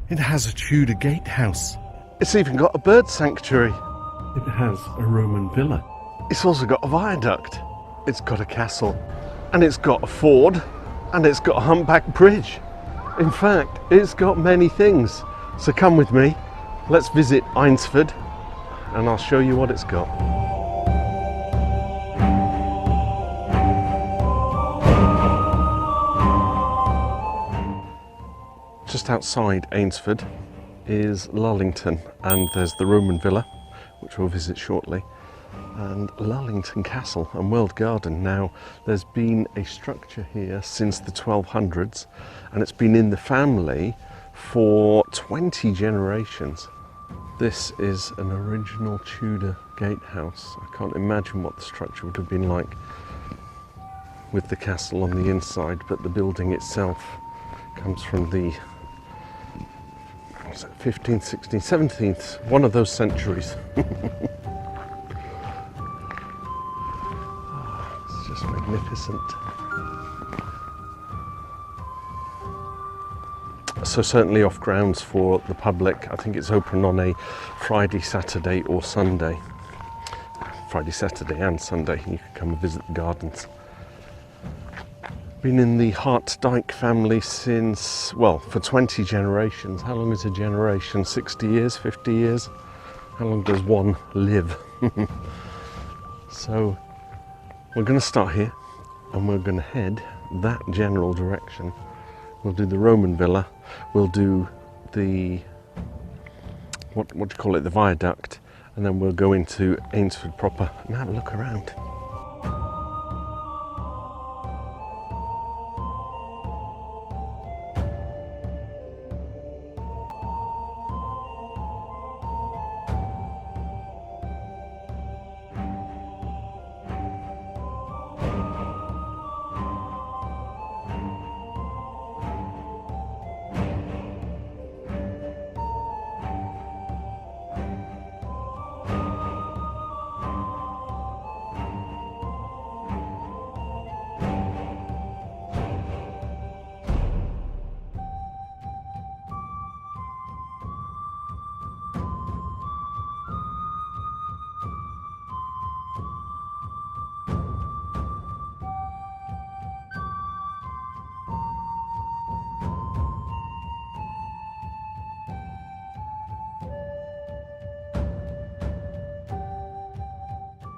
It has a Tudor gatehouse. It's even got a bird sanctuary. It has a Roman villa. It's also got a viaduct. It's got a castle. And it's got a ford. And it's got a humpback bridge. In fact, it's got many things. So come with me. Let's visit Eynsford. And I'll show you what it's got. Just outside Eynsford is Lullington, and there's the Roman villa, which we'll visit shortly, and Lullingstone Castle and World Garden. Now, there's been a structure here since the 1200s, and it's been in the family for 20 generations. This is an original Tudor gatehouse. I can't imagine what the structure would have been like with the castle on the inside, but the building itself comes from the 15th, 16th, 17th, one of those centuries. It's just magnificent. So certainly off grounds for the public. I think it's open on a Friday, Saturday or Sunday. Friday, Saturday and Sunday. You can come and visit the gardens. Been in the Dyke family since, well, for 20 generations. How long is a generation? 60 years, 50 years? How long does one live? So we're going to start here and we're going to head that general direction. We'll do the Roman villa, we'll do the, what do you call it, the viaduct, and then we'll go into Eynsford proper and have a look around.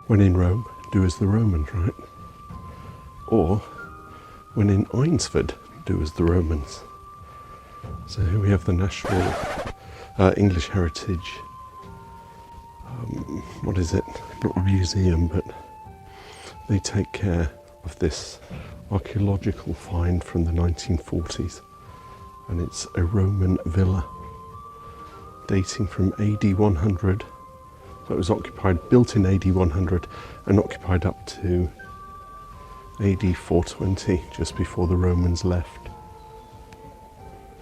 When in Rome, do as the Romans, right? Or, when in Eynsford, do as the Romans. So here we have the National English Heritage, what is it? Not a museum, but they take care of this archaeological find from the 1940s. And it's a Roman villa dating from AD 100. So it was occupied, built in AD 100 and occupied up to AD 420, just before the Romans left.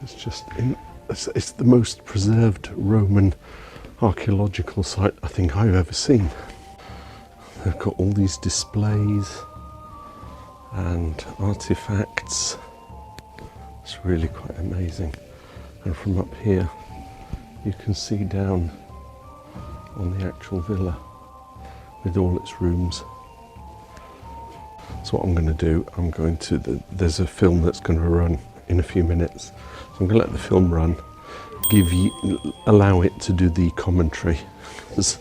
It's the most preserved Roman archaeological site I think I've ever seen. They've got all these displays and artifacts. It's really quite amazing. And from up here, you can see down on the actual villa with all its rooms. So what I'm going to do, there's a film that's going to run in a few minutes. So I'm going to let the film run, allow it to do the commentary, because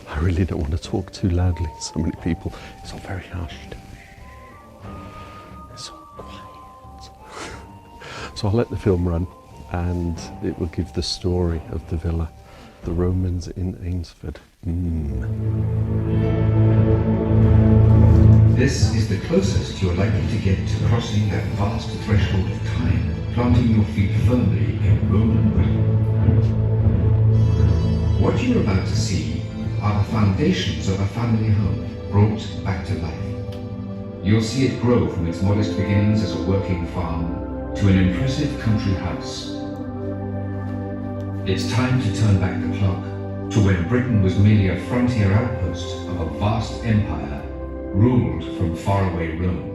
I really don't want to talk too loudly. So many people, it's all very hushed. It's all quiet. So I'll let the film run and it will give the story of the villa. The Romans in Eynsford. This is the closest you're likely to get to crossing that vast threshold of time, planting your feet firmly in Roman Britain. What you're about to see are the foundations of a family home brought back to life. You'll see it grow from its modest beginnings as a working farm to an impressive country house. It's time to turn back the clock to when Britain was merely a frontier outpost of a vast empire ruled from faraway Rome.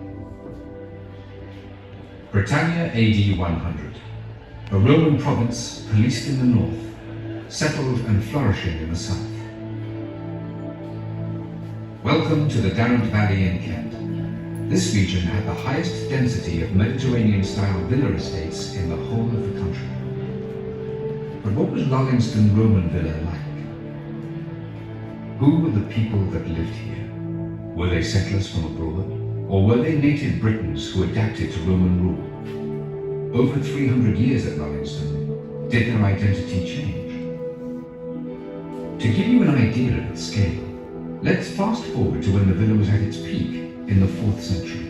Britannia AD 100. A Roman province policed in the north, settled and flourishing in the south. Welcome to the Darent Valley in Kent. This region had the highest density of Mediterranean-style villa estates in the whole of the country. But what was Lullingstone Roman villa like? Who were the people that lived here? Were they settlers from abroad? Or were they native Britons who adapted to Roman rule? Over 300 years at Lullingstone, did their identity change? To give you an idea of its scale, let's fast forward to when the villa was at its peak in the 4th century.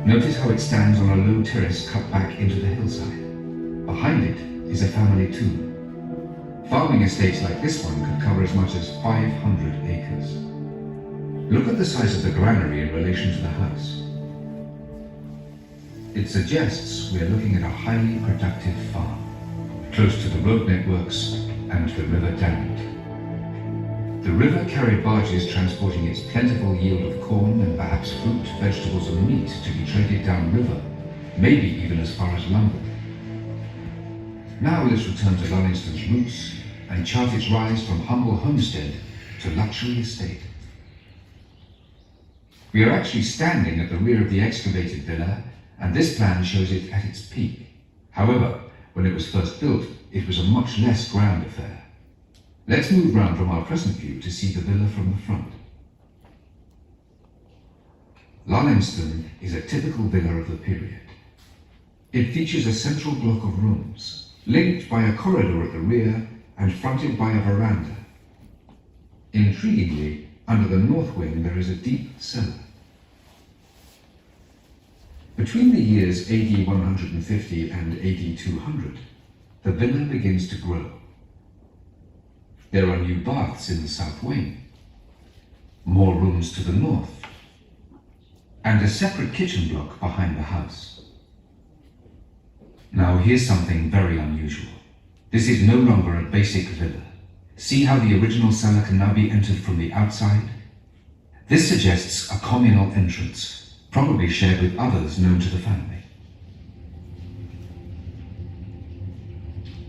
Notice how it stands on a low terrace cut back into the hillside. Behind it is a family tomb. Farming estates like this one could cover as much as 500 acres. Look at the size of the granary in relation to the house. It suggests we are looking at a highly productive farm, close to the road networks and the River Darent. The river carried barges transporting its plentiful yield of corn and perhaps fruit, vegetables and meat to be traded downriver, maybe even as far as London. Now let's return to Lullingstone's roots and chart its rise from humble homestead to luxury estate. We are actually standing at the rear of the excavated villa, and this plan shows it at its peak. However, when it was first built, it was a much less grand affair. Let's move round from our present view to see the villa from the front. Lullingstone is a typical villa of the period. It features a central block of rooms, linked by a corridor at the rear and fronted by a veranda. Intriguingly, under the north wing there is a deep cellar. Between the years AD 150 and AD 200, the villa begins to grow. There are new baths in the south wing, more rooms to the north, and a separate kitchen block behind the house. Now here's something very unusual. This is no longer a basic villa. See how the original cellar can now be entered from the outside? This suggests a communal entrance, probably shared with others known to the family.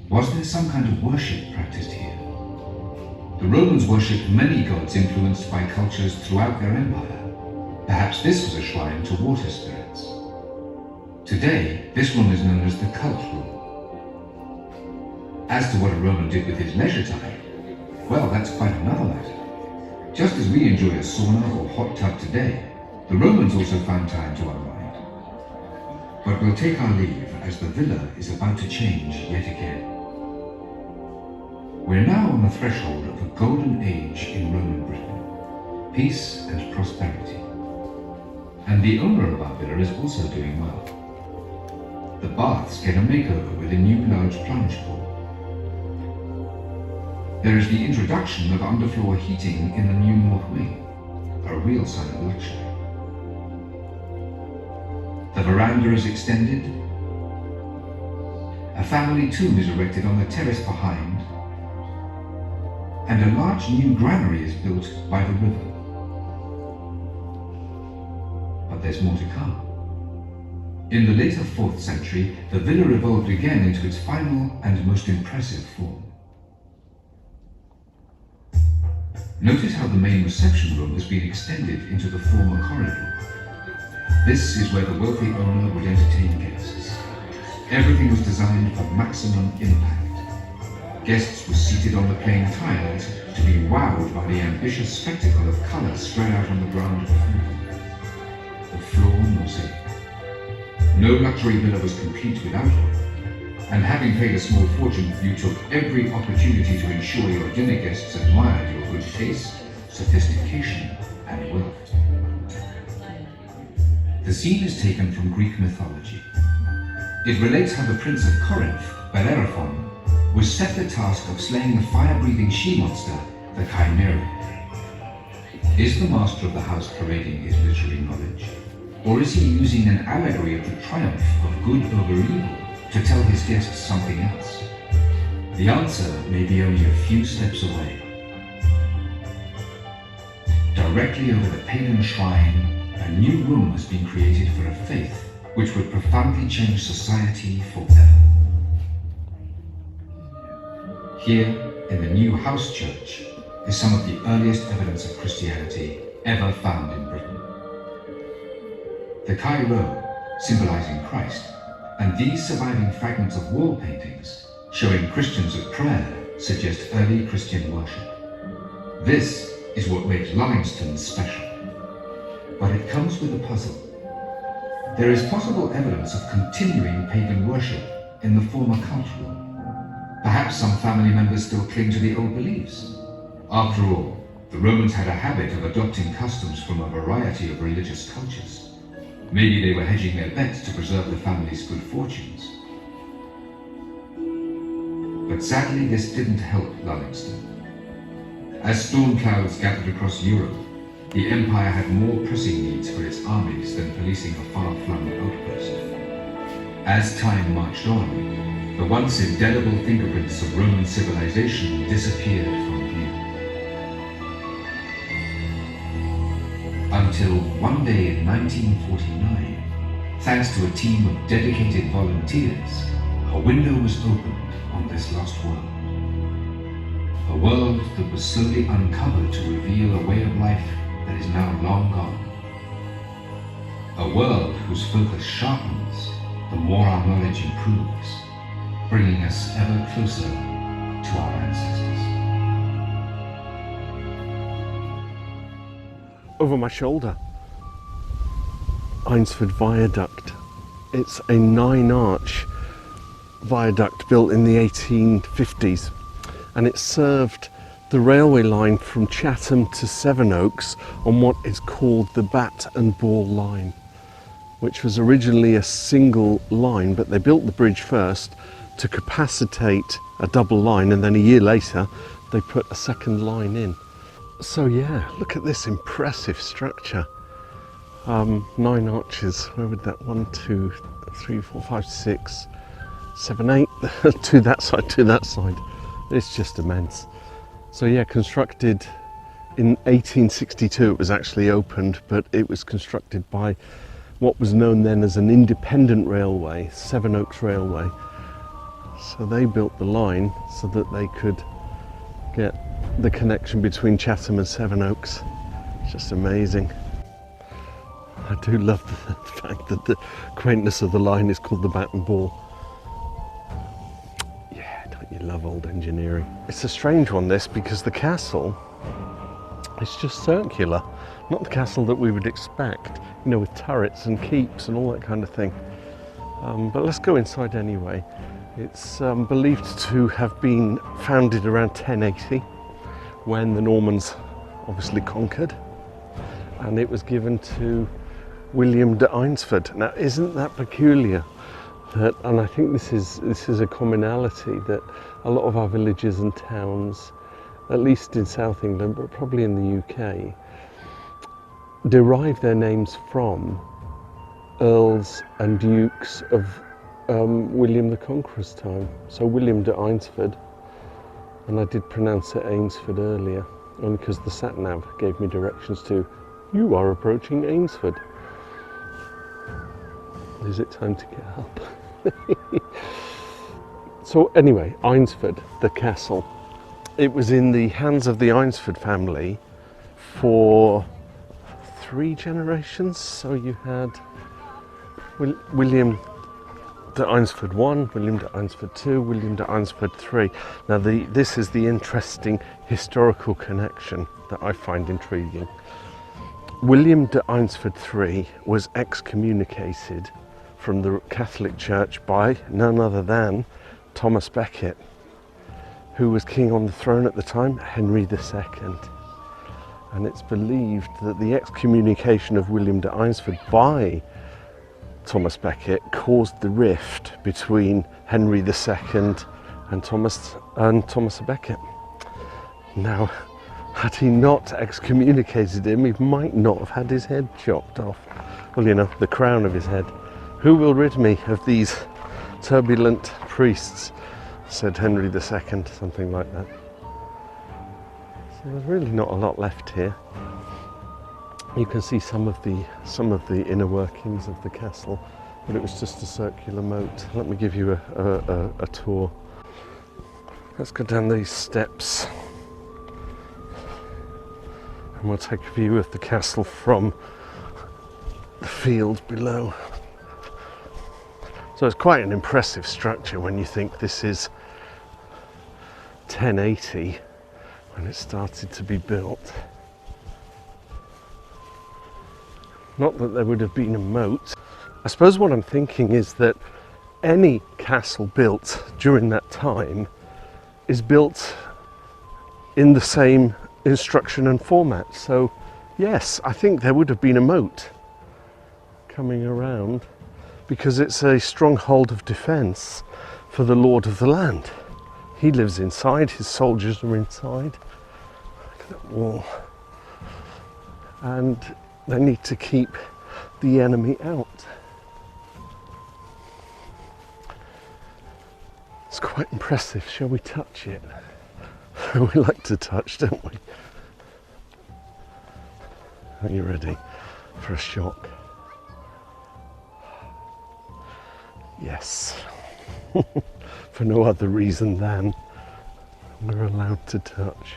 Was there some kind of worship practiced here? The Romans worshipped many gods influenced by cultures throughout their empire. Perhaps this was a shrine to water spirits. Today, this room is known as the cult room. As to what a Roman did with his leisure time, well, that's quite another matter. Just as we enjoy a sauna or hot tub today, the Romans also found time to unwind. But we'll take our leave as the villa is about to change yet again. We're now on the threshold of a golden age in Roman Britain, peace and prosperity. And the owner of our villa is also doing well. The baths get a makeover with a new large plunge pool. There is the introduction of underfloor heating in the new north wing, a real sign of luxury. The veranda is extended. A family tomb is erected on the terrace behind, and a large new granary is built by the river. But there's more to come. In the later 4th century, the villa evolved again into its final and most impressive form. Notice how the main reception room has been extended into the former corridor. This is where the wealthy owner would entertain guests. Everything was designed for maximum impact. Guests were seated on the plain tiles to be wowed by the ambitious spectacle of colour spread out on the ground before them. The floor mosaic. No luxury villa was complete without it, and having paid a small fortune, you took every opportunity to ensure your dinner guests admired your good taste, sophistication, and wealth. The scene is taken from Greek mythology. It relates how the Prince of Corinth, Bellerophon, was set the task of slaying the fire-breathing she-monster, the Chimera. Is the master of the house parading his literary knowledge? Or is he using an allegory of the triumph of good over evil to tell his guests something else? The answer may be only a few steps away. Directly over the pagan shrine, a new room has been created for a faith which would profoundly change society forever. Here, in the new house church, is some of the earliest evidence of Christianity ever found in Britain. The Kai Row, symbolizing Christ, and these surviving fragments of wall paintings showing Christians at prayer suggest early Christian worship. This is what makes Lullingstone special. But it comes with a puzzle. There is possible evidence of continuing pagan worship in the former cult room. Perhaps some family members still cling to the old beliefs. After all, the Romans had a habit of adopting customs from a variety of religious cultures. Maybe they were hedging their bets to preserve the family's good fortunes. But sadly, this didn't help Lullingstone. As storm clouds gathered across Europe, the empire had more pressing needs for its armies than policing a far-flung outpost. As time marched on, the once indelible fingerprints of Roman civilization disappeared from view. Until one day in 1949, thanks to a team of dedicated volunteers, a window was opened on this lost world. A world that was slowly uncovered to reveal a way of life that is now long gone. A world whose focus sharpens the more our knowledge improves, bringing us ever closer to our ancestors. Over my shoulder, Eynsford Viaduct. It's a 9-arch viaduct built in the 1850s, and it served the railway line from Chatham to Sevenoaks on what is called the Bat and Ball line, which was originally a single line, but they built the bridge first to capacitate a double line, and then a year later they put a second line in. So yeah, look at this impressive structure. 9 arches. Where would that 1, 2, 3, 4, 5, 6, 7, 8 to that side, to that side. It's just immense. So yeah, constructed in 1862. It was actually opened, but it was constructed by what was known then as an independent railway, Sevenoaks Railway. So they built the line so that they could get the connection between Chatham and Sevenoaks. It's just amazing. I do love the fact that the quaintness of the line is called the Bat and Ball. You love old engineering. It's a strange one, this, because the castle is just circular, not the castle that we would expect, you know, with turrets and keeps and all that kind of thing. But let's go inside anyway. It's believed to have been founded around 1080 when the Normans obviously conquered, and it was given to William de Eynsford. Now, isn't that peculiar? And I think this is a commonality that a lot of our villages and towns, at least in South England, but probably in the UK, derive their names from earls and dukes of William the Conqueror's time. So William de Eynsford, and I did pronounce it Eynsford earlier, only because the sat-nav gave me directions to, you are approaching Eynsford. Is it time to get up? So anyway, Eynsford, the castle. It was in the hands of the Eynsford family for 3 generations. So you had William de Eynsford I, William de Eynsford II, William de Eynsford III. Now this is the interesting historical connection that I find intriguing. William de Eynsford III was excommunicated from the Catholic Church by none other than Thomas Becket, who was king on the throne at the time, Henry II. And it's believed that the excommunication of William de Eynsford by Thomas Becket caused the rift between Henry II and Thomas Becket. Now, had he not excommunicated him, he might not have had his head chopped off. Well, you know, the crown of his head. Who will rid me of these turbulent priests, said Henry II, something like that. So there's really not a lot left here. You can see some of the inner workings of the castle. but it was just a circular moat. Let me give you a tour. Let's go down these steps and we'll take a view of the castle from the field below. So it's quite an impressive structure when you think this is 1080 when it started to be built. Not that there would have been a moat. I suppose what I'm thinking is that any castle built during that time is built in the same instruction and format. So yes, I think there would have been a moat coming around because it's a stronghold of defence for the lord of the land. He lives inside, his soldiers are inside. Look at that wall. And they need to keep the enemy out. It's quite impressive. Shall we touch it? We like to touch, don't we? Are you ready for a shock? Yes. For no other reason than we're allowed to touch.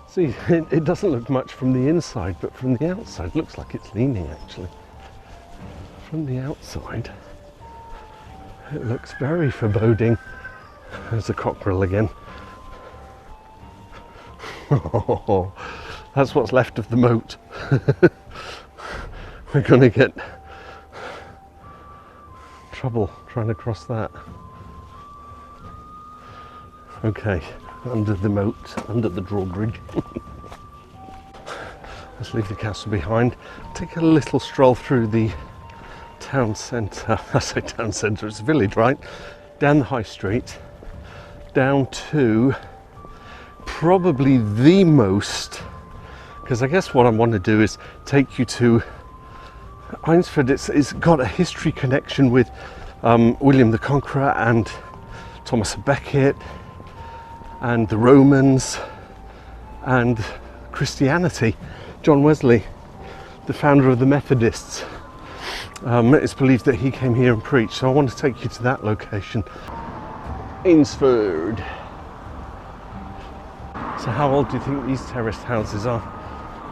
See, it doesn't look much from the inside, but from the outside it looks like it's leaning actually. From the outside it looks very foreboding. There's a cockerel again. Oh, that's what's left of the moat. We're going to get trouble trying to cross that. Okay, under the moat, under the drawbridge. Let's leave the castle behind. Take a little stroll through the town centre. I say town centre, it's a village, right? Down the high street, down to probably the most, because I guess what I want to do is take you to Eynsford. It's got a history connection with William the Conqueror and Thomas à Becket and the Romans and Christianity. John Wesley, the founder of the Methodists, it's believed that he came here and preached, so I want to take you to that location. Eynsford. So how old do you think these terraced houses are?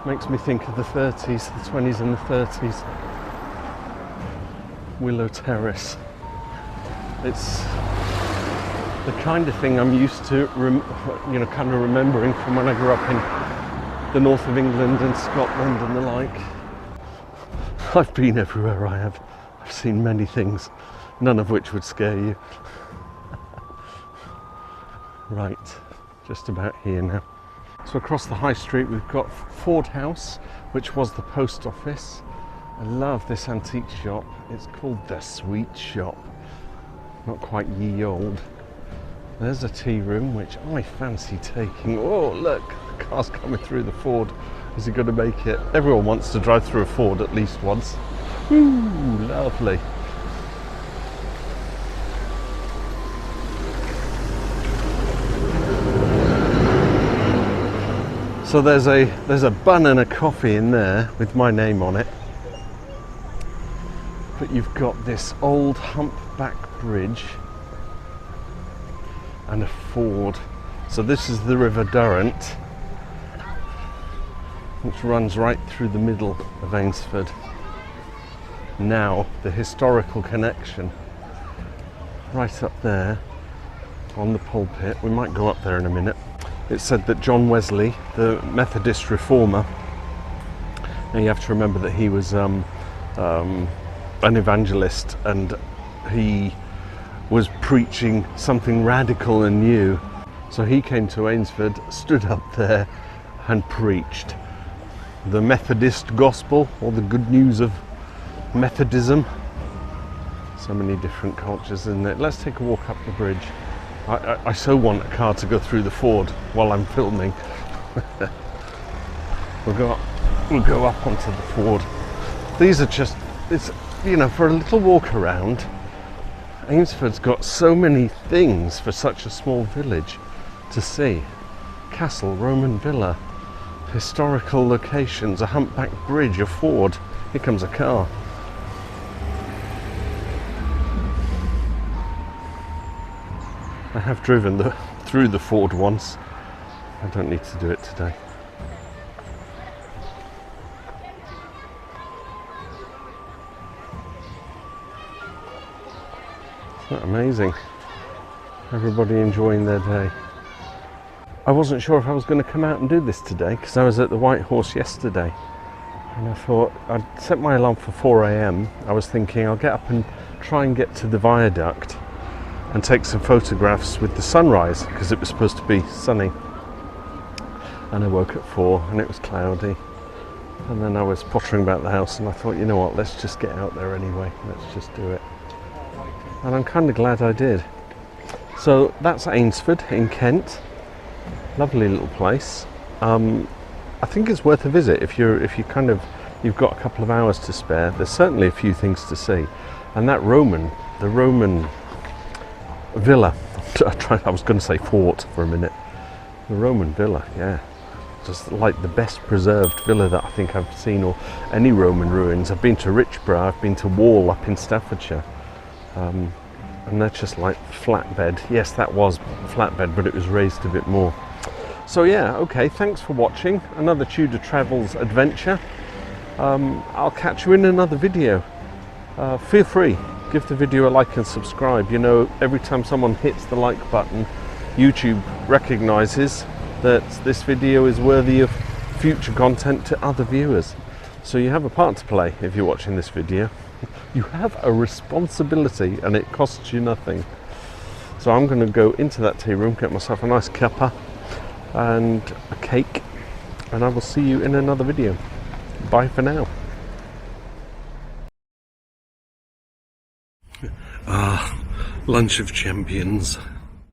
Makes me think of the 30s, the 20s and the 30s. Willow Terrace. It's the kind of thing I'm used to, kind of remembering from when I grew up in the north of England and Scotland and the like. I've been everywhere, I have. I've seen many things, none of which would scare you. Right, just about here now. So across the high street we've got Ford House, which was the post office. I love this antique shop. It's called the Sweet Shop. Not quite ye old. There's a tea room, which I fancy taking. Oh, look, the car's coming through the Ford. Is he going to make it? Everyone wants to drive through a Ford at least once. Ooh, lovely. So there's a bun and a coffee in there with my name on it. But you've got this old humpback bridge and a ford. So this is the River Darent, which runs right through the middle of Eynsford. Now the historical connection right up there on the pulpit. We might go up there in a minute. It said that John Wesley, the Methodist reformer, and you have to remember that he was an evangelist, and he was preaching something radical and new. So he came to Eynsford, stood up there and preached the Methodist gospel, or the good news of Methodism. So many different cultures in it. Let's take a walk up the bridge. I so want a car to go through the ford while I'm filming. We'll go up onto the ford. These are just, it's, for a little walk around. Eynsford's got so many things for such a small village to see. Castle, Roman villa, historical locations, a humpback bridge, a ford. Here comes a car. I have driven through the ford once. I don't need to do it today. Isn't that amazing? Everybody enjoying their day. I wasn't sure if I was going to come out and do this today because I was at the White Horse yesterday, and I thought I'd set my alarm for 4 a.m. I was thinking I'll get up and try and get to the viaduct and take some photographs with the sunrise because it was supposed to be sunny. And I woke at 4 and it was cloudy, and then I was pottering about the house and I thought, you know what, let's just get out there anyway, let's just do it. And I'm kind of glad I did. So that's Eynsford in Kent. Lovely little place. I think it's worth a visit if you've got a couple of hours to spare. There's certainly a few things to see, and that the Roman villa. I was going to say fort for a minute. The Roman villa, yeah, just like the best preserved villa that I think I've seen, or any Roman ruins. I've been to Richborough, I've been to Wall up in Staffordshire, and they're just like flatbed. Yes, that was flatbed, but it was raised a bit more. So yeah, okay, thanks for watching another Tudor Travels adventure. I'll catch you in another video. Feel free, give the video a like and subscribe. You know, every time someone hits the like button, YouTube recognises that this video is worthy of future content to other viewers. So you have a part to play if you're watching this video. You have a responsibility and it costs you nothing. So I'm going to go into that tea room, get myself a nice cuppa and a cake, and I will see you in another video. Bye for now. Lunch of champions.